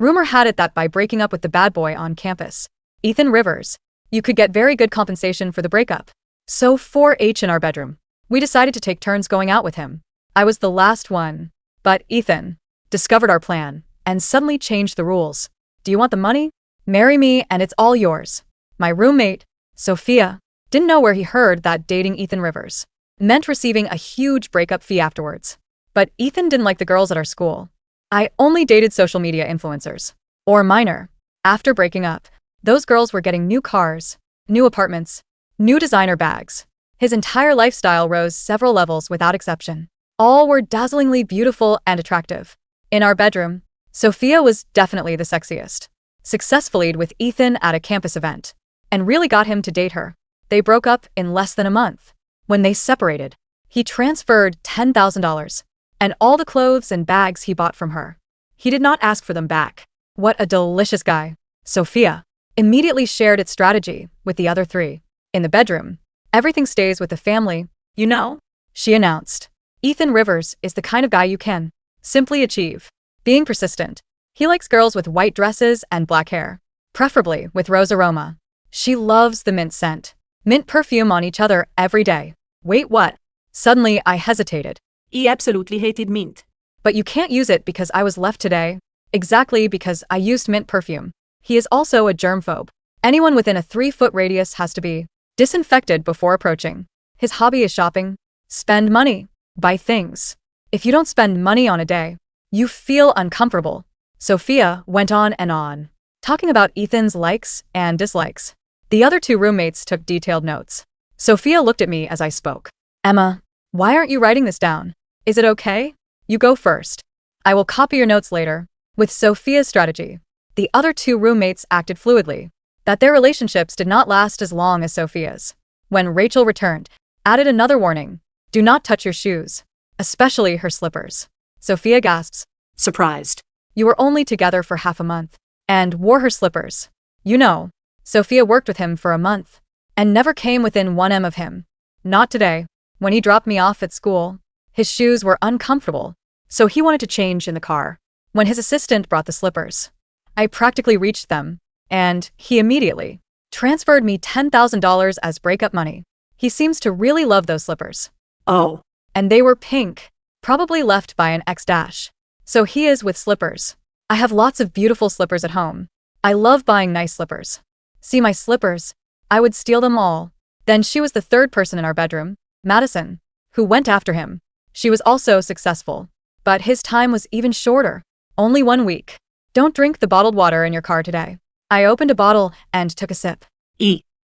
Rumor had it that by breaking up with the bad boy on campus, Ethan Rivers, you could get very good compensation for the breakup. So 4H in our bedroom. We decided to take turns going out with him. I was the last one. But Ethan discovered our plan and suddenly changed the rules. Do you want the money? Marry me and it's all yours. My roommate, Sofia, didn't know where he heard that dating Ethan Rivers meant receiving a huge breakup fee afterwards. But Ethan didn't like the girls at our school. I only dated social media influencers. Or minor. After breaking up, those girls were getting new cars, new apartments, new designer bags. His entire lifestyle rose several levels without exception. All were dazzlingly beautiful and attractive. In our bedroom, Sofia was definitely the sexiest. Successfully with Ethan at a campus event, and really got him to date her. They broke up in less than a month. When they separated, he transferred $10,000 and all the clothes and bags he bought from her. He did not ask for them back. What a delicious guy. Sofia immediately shared its strategy with the other three. In the bedroom, everything stays with the family, you know, she announced. Ethan Rivers is the kind of guy you can simply achieve. Being persistent. He likes girls with white dresses and black hair, preferably with rose aroma. She loves the mint scent. Mint perfume on each other every day. Wait, what? Suddenly I hesitated. He absolutely hated mint. But you can't use it because I was left today. Exactly because I used mint perfume. He is also a germphobe. Anyone within a 3-foot radius has to be disinfected before approaching. His hobby is shopping. Spend money. Buy things. If you don't spend money on a day, you feel uncomfortable. Sofia went on, talking about Ethan's likes and dislikes. The other two roommates took detailed notes. Sofia looked at me as I spoke. Emma, why aren't you writing this down? Is it okay? You go first. I will copy your notes later. With Sofia's strategy, the other two roommates acted fluidly. That their relationships did not last as long as Sofia's. When Rachel returned, added another warning. Do not touch your shoes, especially her slippers. Sofia gasps. Surprised. You were only together for half a month, and wore her slippers. You know, Sofia worked with him for a month, and never came within 1 m of him. Not today. When he dropped me off at school, his shoes were uncomfortable, so he wanted to change in the car. When his assistant brought the slippers, I practically reached them, and he immediately transferred me $10,000 as breakup money. He seems to really love those slippers. Oh. And they were pink, probably left by an ex-dash. So he is with slippers. I have lots of beautiful slippers at home. I love buying nice slippers. See my slippers? I would steal them all. Then she was the third person in our bedroom, Madison, who went after him. She was also successful. But his time was even shorter. Only 1 week. Don't drink the bottled water in your car today. I opened a bottle and took a sip.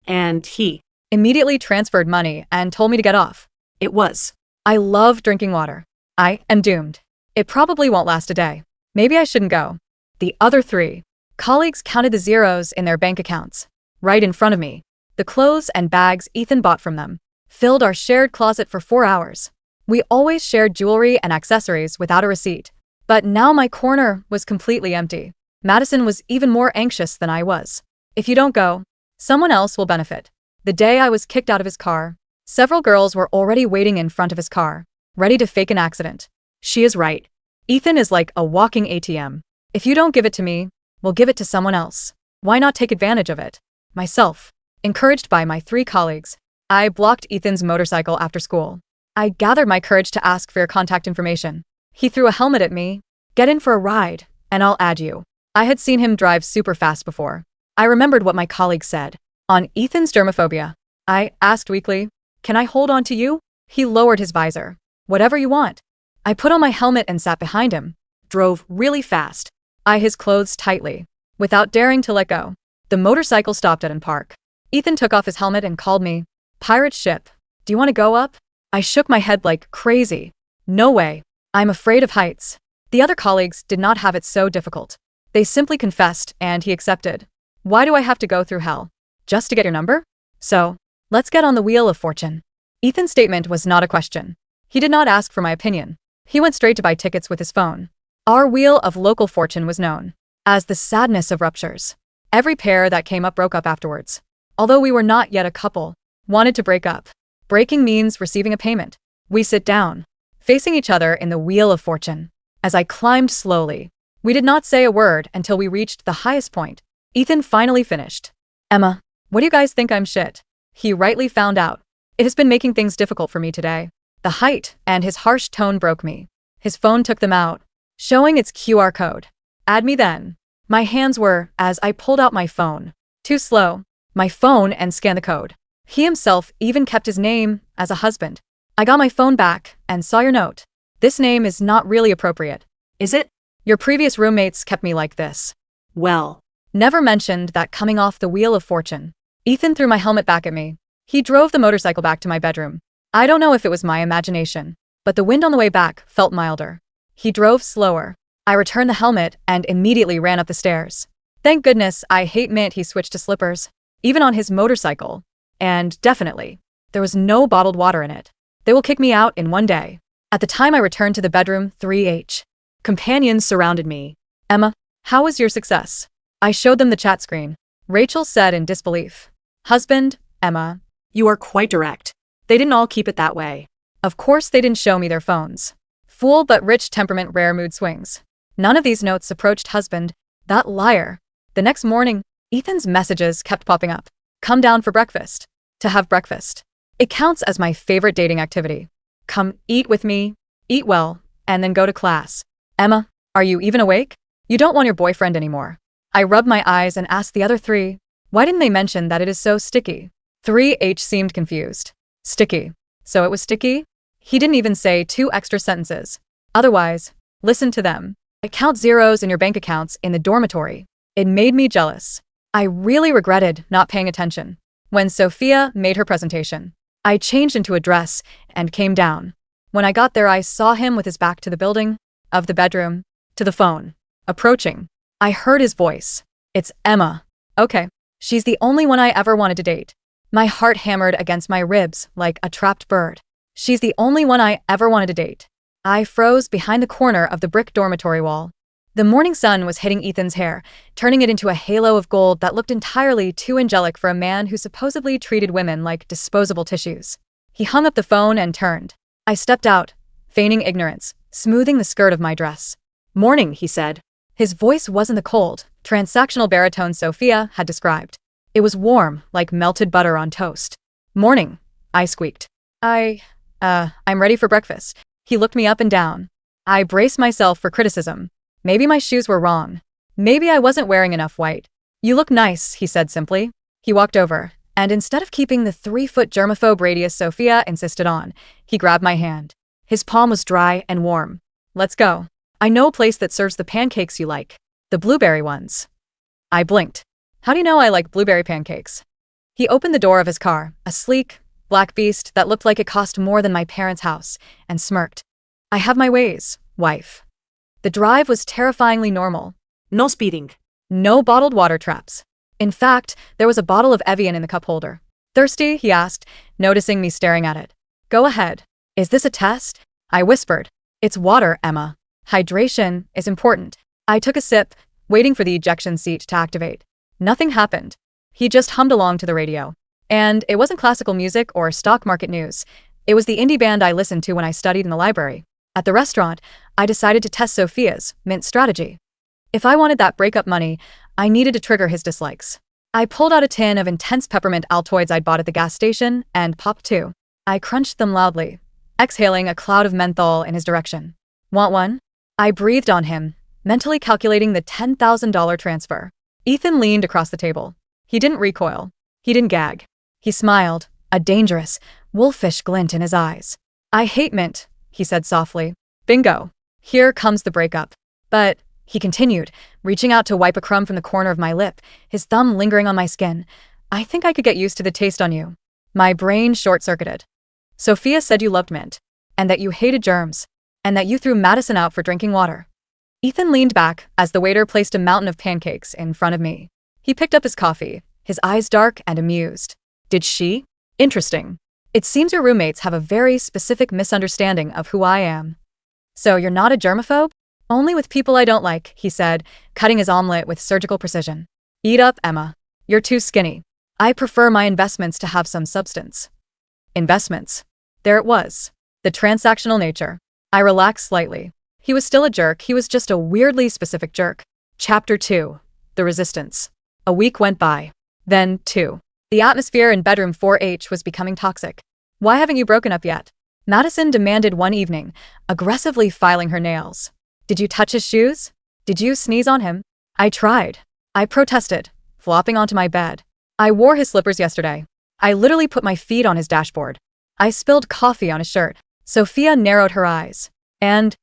And he immediately transferred money and told me to get off. It was. I love drinking water. I am doomed. It probably won't last a day. Maybe I shouldn't go. The other three colleagues counted the zeros in their bank accounts. Right in front of me. The clothes and bags Ethan bought from them filled our shared closet for 4 hours. We always shared jewelry and accessories without a receipt. But now my corner was completely empty. Madison was even more anxious than I was. If you don't go, someone else will benefit. The day I was kicked out of his car, several girls were already waiting in front of his car, ready to fake an accident. She is right. Ethan is like a walking ATM. If you don't give it to me, we'll give it to someone else. Why not take advantage of it? Myself. Encouraged by my 3 colleagues, I blocked Ethan's motorcycle after school. I gathered my courage to ask for your contact information. He threw a helmet at me. Get in for a ride, and I'll add you. I had seen him drive super fast before. I remembered what my colleague said. On Ethan's germophobia, I asked weakly, can I hold on to you? He lowered his visor. Whatever you want. I put on my helmet and sat behind him. Drove really fast. Eyed his clothes tightly, without daring to let go. The motorcycle stopped at an park. Ethan took off his helmet and called me. Pirate ship. Do you want to go up? I shook my head like crazy. No way. I'm afraid of heights. The other colleagues did not have it so difficult. They simply confessed, and he accepted. Why do I have to go through hell? Just to get your number? So, let's get on the wheel of fortune. Ethan's statement was not a question. He did not ask for my opinion. He went straight to buy tickets with his phone. Our wheel of local fortune was known as the sadness of ruptures. Every pair that came up broke up afterwards. Although we were not yet a couple, wanted to break up. Breaking means receiving a payment. We sit down, facing each other in the wheel of fortune. As I climbed slowly, We did not say a word until we reached the highest point. Ethan finally finished. Emma, what do you guys think I'm shit? He rightly found out. It has been making things difficult for me today. The height and his harsh tone broke me. His phone took them out, showing its QR code. Add me then. My hands were, as I pulled out my phone. Too slow. My phone and scanned the code. He himself even kept his name as a husband. I got my phone back and saw your note. This name is not really appropriate. Is it? Your previous roommates kept me like this. Well. Never mentioned that coming off the wheel of fortune. Ethan threw my helmet back at me. He drove the motorcycle back to my bedroom. I don't know if it was my imagination, but the wind on the way back felt milder. He drove slower. I returned the helmet and immediately ran up the stairs. Thank goodness I hate mint he switched to slippers, even on his motorcycle. And definitely, there was no bottled water in it. They will kick me out in one day. At the time I returned to the bedroom 3H. Companions surrounded me. Emma, how was your success? I showed them the chat screen. Rachel said in disbelief. Husband, Emma. You are quite direct. They didn't all keep it that way. Of course they didn't show me their phones. Fool but rich temperament, rare mood swings. None of these notes approached husband, that liar. The next morning, Ethan's messages kept popping up. Come down for breakfast. To have breakfast. It counts as my favorite dating activity. Come eat with me, eat well, and then go to class. Emma, are you even awake? You don't want your boyfriend anymore. I rubbed my eyes and asked the other three, why didn't they mention that it is so sticky? 3H seemed confused. Sticky. So it was sticky? He didn't even say 2 extra sentences. Otherwise, listen to them. I count zeros in your bank accounts in the dormitory. It made me jealous. I really regretted not paying attention. When Sofia made her presentation, I changed into a dress and came down. When I got there, I saw him with his back to the building, of the bedroom, to the phone, approaching. I heard his voice. It's Emma. Okay. She's the only one I ever wanted to date. My heart hammered against my ribs like a trapped bird. She's the only one I ever wanted to date. I froze behind the corner of the brick dormitory wall. The morning sun was hitting Ethan's hair, turning it into a halo of gold that looked entirely too angelic for a man who supposedly treated women like disposable tissues. He hung up the phone and turned. I stepped out, feigning ignorance, smoothing the skirt of my dress. Morning, he said. His voice wasn't the cold, transactional baritone Sofia had described. It was warm, like melted butter on toast. Morning, I squeaked. I'm ready for breakfast. He looked me up and down. I braced myself for criticism. Maybe my shoes were wrong. Maybe I wasn't wearing enough white. You look nice, he said simply. He walked over, and instead of keeping the 3-foot germaphobe radius Sofia insisted on, he grabbed my hand. His palm was dry and warm. Let's go. I know a place that serves the pancakes you like. The blueberry ones. I blinked. How do you know I like blueberry pancakes? He opened the door of his car, a sleek, black beast that looked like it cost more than my parents' house, and smirked. I have my ways, wife. The drive was terrifyingly normal. No speeding. No bottled water traps. In fact, there was a bottle of Evian in the cup holder. Thirsty? He asked, noticing me staring at it. Go ahead. Is this a test? I whispered. It's water, Emma. Hydration is important. I took a sip, waiting for the ejection seat to activate. Nothing happened. He just hummed along to the radio. And it wasn't classical music or stock market news. It was the indie band I listened to when I studied in the library. At the restaurant, I decided to test Sofia's mint strategy. If I wanted that breakup money, I needed to trigger his dislikes. I pulled out a tin of intense peppermint Altoids I'd bought at the gas station and popped 2. I crunched them loudly, exhaling a cloud of menthol in his direction. Want one? I breathed on him, mentally calculating the $10,000 transfer. Ethan leaned across the table. He didn't recoil. He didn't gag. He smiled, a dangerous, wolfish glint in his eyes. I hate mint, he said softly. Bingo. Here comes the breakup. But, he continued, reaching out to wipe a crumb from the corner of my lip, his thumb lingering on my skin. I think I could get used to the taste on you. My brain short-circuited. Sofia said you loved mint, and that you hated germs, and that you threw Madison out for drinking water. Ethan leaned back as the waiter placed a mountain of pancakes in front of me. He picked up his coffee, his eyes dark and amused. Did she? Interesting. It seems your roommates have a very specific misunderstanding of who I am. So you're not a germaphobe? Only with people I don't like, he said, cutting his omelet with surgical precision. Eat up, Emma. You're too skinny. I prefer my investments to have some substance. Investments. There it was. The transactional nature. I relaxed slightly. He was still a jerk, he was just a weirdly specific jerk. Chapter 2. The Resistance. A week went by. Then, 2. The atmosphere in bedroom 4H was becoming toxic. Why haven't you broken up yet? Madison demanded one evening, aggressively filing her nails. Did you touch his shoes? Did you sneeze on him? I tried. I protested, flopping onto my bed. I wore his slippers yesterday. I literally put my feet on his dashboard. I spilled coffee on his shirt. Sofia narrowed her eyes. And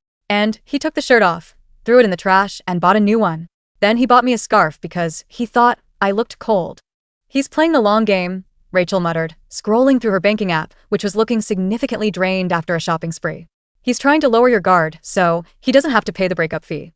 he took the shirt off, threw it in the trash, and bought a new one. Then he bought me a scarf because he thought I looked cold. He's playing the long game, Rachel muttered, scrolling through her banking app, which was looking significantly drained after a shopping spree. He's trying to lower your guard, so he doesn't have to pay the breakup fee.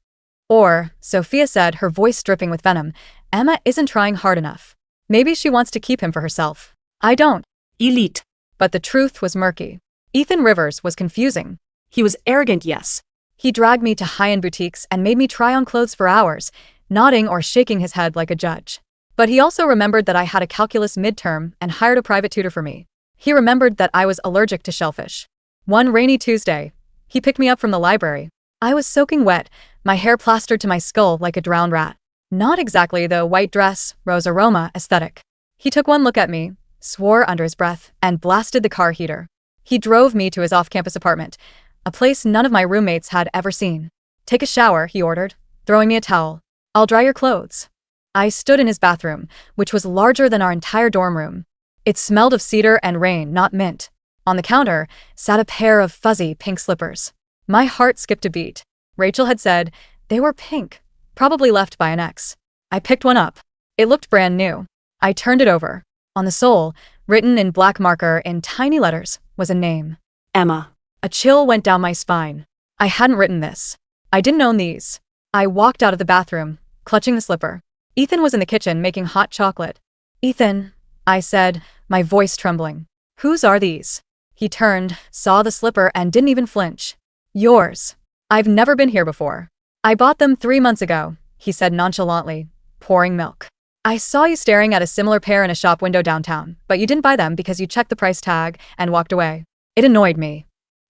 Or, Sofia said, her voice dripping with venom, Emma isn't trying hard enough. Maybe she wants to keep him for herself. I don't. Elite. But the truth was murky. Ethan Rivers was confusing. He was arrogant, yes. He dragged me to high-end boutiques and made me try on clothes for hours, nodding or shaking his head like a judge. But he also remembered that I had a calculus midterm and hired a private tutor for me. He remembered that I was allergic to shellfish. One rainy Tuesday, he picked me up from the library. I was soaking wet, my hair plastered to my skull like a drowned rat. Not exactly the white dress, rose aroma aesthetic. He took one look at me, swore under his breath, and blasted the car heater. He drove me to his off-campus apartment, a place none of my roommates had ever seen. Take a shower, he ordered, throwing me a towel. I'll dry your clothes. I stood in his bathroom, which was larger than our entire dorm room. It smelled of cedar and rain, not mint. On the counter sat a pair of fuzzy pink slippers. My heart skipped a beat. Rachel had said they were pink, probably left by an ex. I picked one up. It looked brand new. I turned it over. On the sole, written in black marker in tiny letters, was a name. Emma. A chill went down my spine. I hadn't written this. I didn't own these. I walked out of the bathroom, clutching the slipper. Ethan was in the kitchen making hot chocolate. Ethan, I said, my voice trembling. Whose are these? He turned, saw the slipper, and didn't even flinch. Yours. I've never been here before. I bought them 3 months ago, he said nonchalantly, pouring milk. I saw you staring at a similar pair in a shop window downtown, but you didn't buy them because you checked the price tag and walked away. It annoyed me.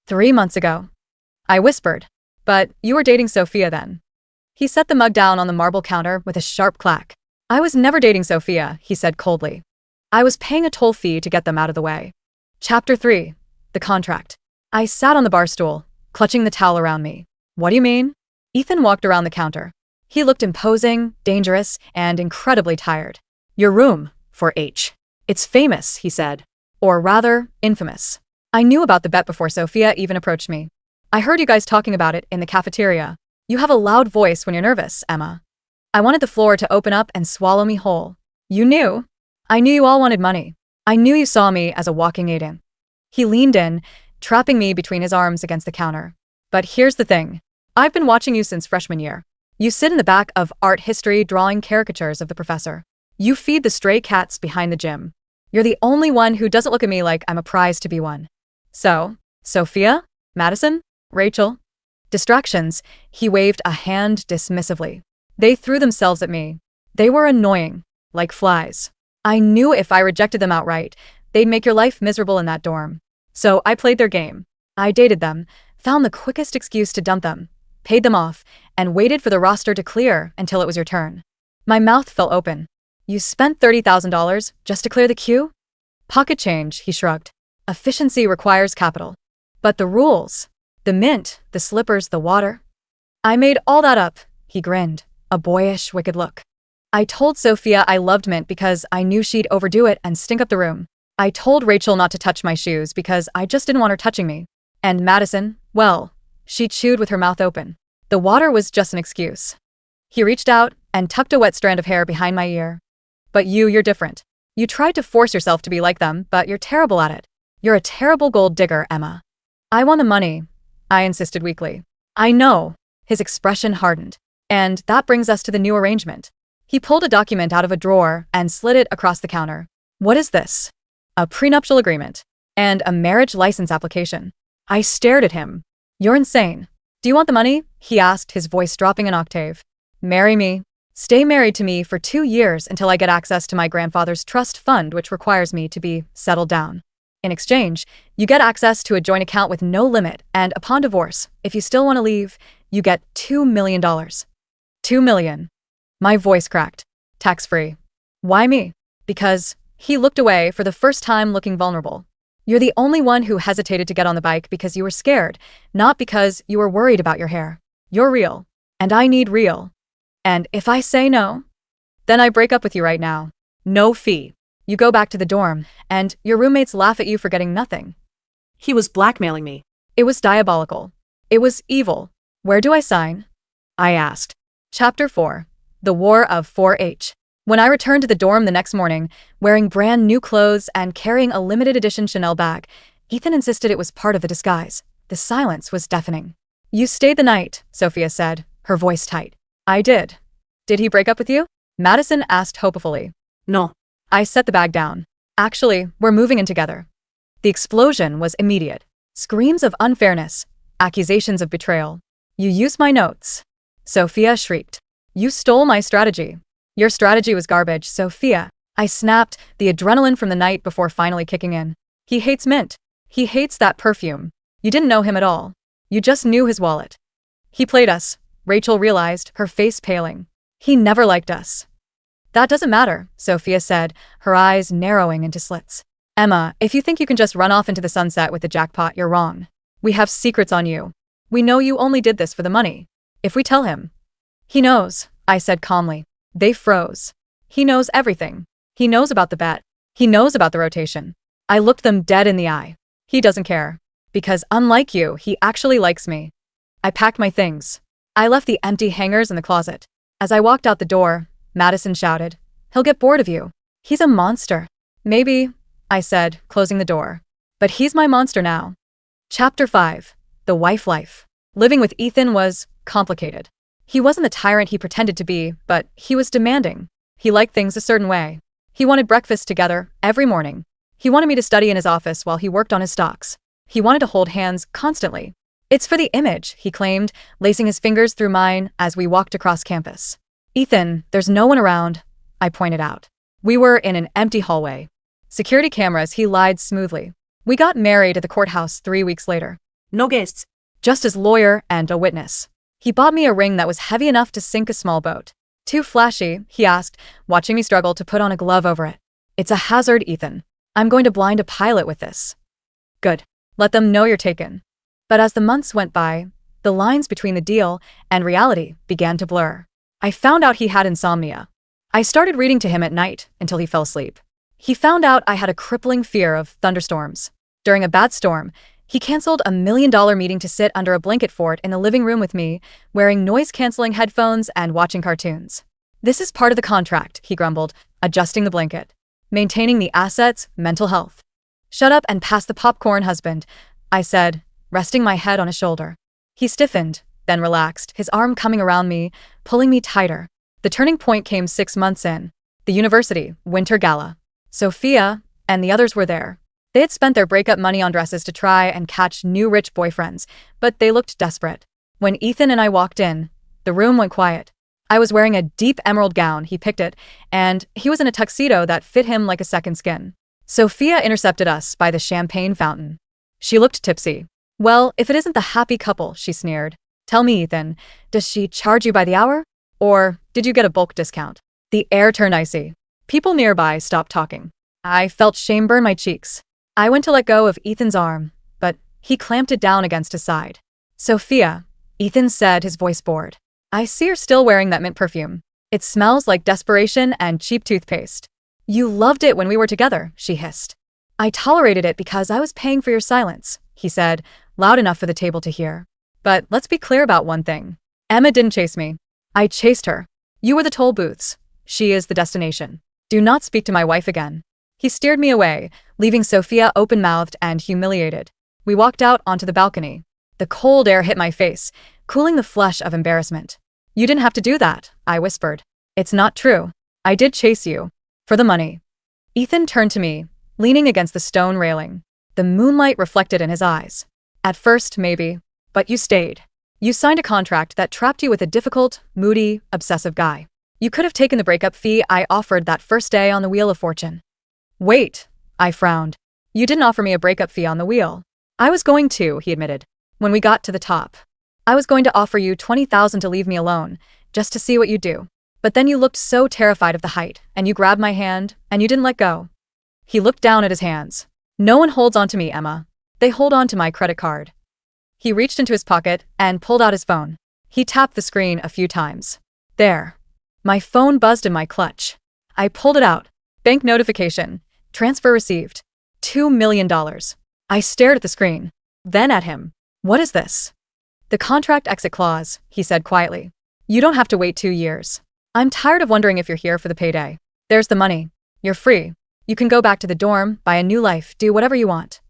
3 months ago. I whispered. But you were dating Sofia then. He set the mug down on the marble counter with a sharp clack. I was never dating Sofia, he said coldly. I was paying a toll fee to get them out of the way. Chapter 3. The Contract. I sat on the bar stool, clutching the towel around me. What do you mean? Ethan walked around the counter. He looked imposing, dangerous, and incredibly tired. Your room, 4H. It's famous, he said. Or rather, infamous. I knew about the bet before Sofia even approached me. I heard you guys talking about it in the cafeteria. You have a loud voice when you're nervous, Emma. I wanted the floor to open up and swallow me whole. You knew. I knew you all wanted money. I knew you saw me as a walking agent. He leaned in, trapping me between his arms against the counter. But here's the thing. I've been watching you since freshman year. You sit in the back of art history drawing caricatures of the professor. You feed the stray cats behind the gym. You're the only one who doesn't look at me like I'm a prize to be won. So, Sofia? Madison? Rachel? Distractions, he waved a hand dismissively. They threw themselves at me. They were annoying, like flies. I knew if I rejected them outright, they'd make your life miserable in that dorm. So I played their game. I dated them, found the quickest excuse to dump them, paid them off, and waited for the roster to clear until it was your turn. My mouth fell open. You spent $30,000 just to clear the queue? Pocket change, he shrugged. Efficiency requires capital. But the rules, the mint, the slippers, the water. I made all that up, he grinned, a boyish, wicked look. I told Sofia I loved mint because I knew she'd overdo it and stink up the room. I told Rachel not to touch my shoes because I just didn't want her touching me. And Madison, well, she chewed with her mouth open. The water was just an excuse. He reached out and tucked a wet strand of hair behind my ear. But you're different. You tried to force yourself to be like them, but you're terrible at it. You're a terrible gold digger, Emma. I want the money, I insisted weakly. I know. His expression hardened. And that brings us to the new arrangement. He pulled a document out of a drawer and slid it across the counter. What is this? A prenuptial agreement. And a marriage license application. I stared at him. You're insane. Do you want the money? He asked, his voice dropping an octave. Marry me. Stay married to me for 2 years until I get access to my grandfather's trust fund, which requires me to be settled down. In exchange, you get access to a joint account with no limit, and upon divorce, if you still want to leave, You get $2 million. $2 million. My voice cracked. Tax-free. Why me? Because he looked away for the first time, looking vulnerable. You're the only one who hesitated to get on the bike because you were scared, not because you were worried about your hair. You're real. And I need real. And if I say no, then I break up with you right now. No fee. You go back to the dorm, and your roommates laugh at you for getting nothing. He was blackmailing me. It was diabolical. It was evil. Where do I sign? I asked. Chapter 4. The War of 4-H. When I returned to the dorm the next morning, wearing brand new clothes and carrying a limited edition Chanel bag, Ethan insisted it was part of the disguise. The silence was deafening. You stayed the night, Sofia said, her voice tight. I did. Did he break up with you? Madison asked hopefully. No. I set the bag down. Actually, we're moving in together. The explosion was immediate. Screams of unfairness. Accusations of betrayal. You used my notes. Sofia shrieked. You stole my strategy. Your strategy was garbage, Sofia. I snapped, the adrenaline from the night before finally kicking in. He hates mint. He hates that perfume. You didn't know him at all. You just knew his wallet. He played us, Rachel realized, her face paling. He never liked us. That doesn't matter, Sofia said, her eyes narrowing into slits. Emma, if you think you can just run off into the sunset with the jackpot, you're wrong. We have secrets on you. We know you only did this for the money. If we tell him. He knows, I said calmly. They froze. He knows everything. He knows about the bet. He knows about the rotation. I looked them dead in the eye. He doesn't care. Because unlike you, he actually likes me. I packed my things. I left the empty hangers in the closet. As I walked out the door, Madison shouted, He'll get bored of you. He's a monster. Maybe, I said, closing the door. But he's my monster now. Chapter 5. The Wife Life. Living with Ethan was complicated. He wasn't the tyrant he pretended to be, but he was demanding. He liked things a certain way. He wanted breakfast together every morning. He wanted me to study in his office while he worked on his stocks. He wanted to hold hands constantly. It's for the image, he claimed, lacing his fingers through mine as we walked across campus. Ethan, there's no one around, I pointed out. We were in an empty hallway. Security cameras, he lied smoothly. We got married at the courthouse 3 weeks later. No guests. Just his lawyer and a witness. He bought me a ring that was heavy enough to sink a small boat. Too flashy, he asked, watching me struggle to put on a glove over it. It's a hazard, Ethan. I'm going to blind a pilot with this. Good. Let them know you're taken. But as the months went by, the lines between the deal and reality began to blur. I found out he had insomnia. I started reading to him at night until he fell asleep. He found out I had a crippling fear of thunderstorms. During a bad storm, he canceled $1 million meeting to sit under a blanket fort in the living room with me, wearing noise-canceling headphones and watching cartoons. This is part of the contract, he grumbled, adjusting the blanket. Maintaining the assets, mental health. Shut up and pass the popcorn, husband, I said, resting my head on his shoulder. He stiffened, then relaxed, his arm coming around me, pulling me tighter. The turning point came 6 months in. The university, winter gala. Sofia and the others were there. They had spent their breakup money on dresses to try and catch new rich boyfriends, but they looked desperate. When Ethan and I walked in, the room went quiet. I was wearing a deep emerald gown, he picked it, and he was in a tuxedo that fit him like a second skin. Sofia intercepted us by the champagne fountain. She looked tipsy. Well, if it isn't the happy couple, she sneered. Tell me, Ethan, does she charge you by the hour? Or did you get a bulk discount? The air turned icy. People nearby stopped talking. I felt shame burn my cheeks. I went to let go of Ethan's arm, but he clamped it down against his side. Sofia, Ethan said, his voice bored. I see you're still wearing that mint perfume. It smells like desperation and cheap toothpaste. You loved it when we were together, she hissed. I tolerated it because I was paying for your silence, he said, loud enough for the table to hear. But let's be clear about one thing. Emma didn't chase me. I chased her. You were the toll booths. She is the destination. Do not speak to my wife again. He steered me away, leaving Sofia open-mouthed and humiliated. We walked out onto the balcony. The cold air hit my face, cooling the flush of embarrassment. You didn't have to do that, I whispered. It's not true. I did chase you. For the money. Ethan turned to me, leaning against the stone railing. The moonlight reflected in his eyes. At first, maybe. But you stayed. You signed a contract that trapped you with a difficult, moody, obsessive guy. You could have taken the breakup fee I offered that first day on the Wheel of Fortune. Wait, I frowned. You didn't offer me a breakup fee on the wheel. I was going to, he admitted. When we got to the top. I was going to offer you 20,000 to leave me alone, just to see what you'd do. But then you looked so terrified of the height, and you grabbed my hand, and you didn't let go. He looked down at his hands. No one holds on to me, Emma. They hold on to my credit card. He reached into his pocket and pulled out his phone. He tapped the screen a few times. There. My phone buzzed in my clutch. I pulled it out. Bank notification. Transfer received. $2 million. I stared at the screen. Then at him. What is this? The contract exit clause, he said quietly. You don't have to wait 2 years. I'm tired of wondering if you're here for the payday. There's the money. You're free. You can go back to the dorm, buy a new life, do whatever you want.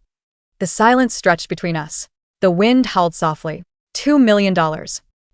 The silence stretched between us. The wind howled softly. $2 million.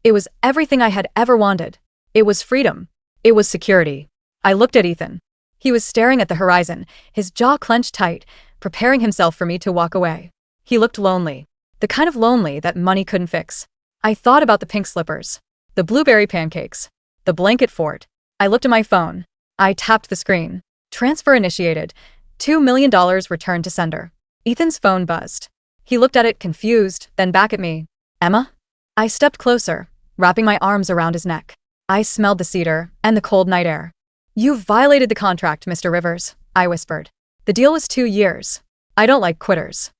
It was everything I had ever wanted. It was freedom. It was security. I looked at Ethan. He was staring at the horizon, his jaw clenched tight, preparing himself for me to walk away. He looked lonely. The kind of lonely that money couldn't fix. I thought about the pink slippers, the blueberry pancakes, the blanket fort. I looked at my phone. I tapped the screen. Transfer initiated. $2 million returned to sender. Ethan's phone buzzed. He looked at it confused, then back at me. Emma? I stepped closer, wrapping my arms around his neck. I smelled the cedar and the cold night air. You've violated the contract, Mr. Rivers, I whispered. The deal was 2 years. I don't like quitters.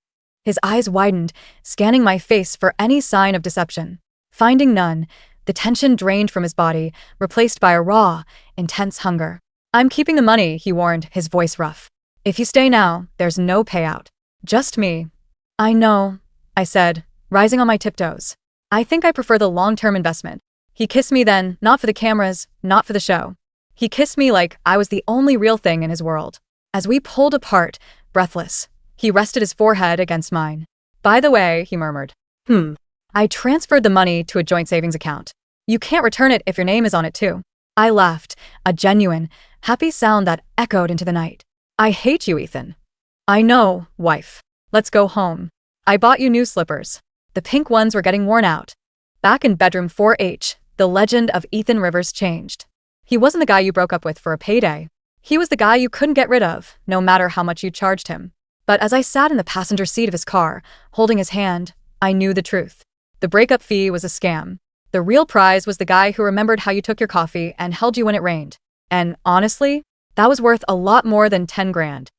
His eyes widened, scanning my face for any sign of deception. Finding none, the tension drained from his body, replaced by a raw, intense hunger. I'm keeping the money, he warned, his voice rough. If you stay now, there's no payout. Just me. I know, I said, rising on my tiptoes. I think I prefer the long-term investment. He kissed me then, not for the cameras, not for the show. He kissed me like I was the only real thing in his world. As we pulled apart, breathless, he rested his forehead against mine. By the way, he murmured. I transferred the money to a joint savings account. You can't return it if your name is on it too. I laughed, a genuine, happy sound that echoed into the night. I hate you, Ethan. I know, wife. Let's go home. I bought you new slippers. The pink ones were getting worn out. Back in bedroom 4H, the legend of Ethan Rivers changed. He wasn't the guy you broke up with for a payday. He was the guy you couldn't get rid of, no matter how much you charged him. But as I sat in the passenger seat of his car, holding his hand, I knew the truth. The breakup fee was a scam. The real prize was the guy who remembered how you took your coffee and held you when it rained. And honestly, that was worth a lot more than 10 grand.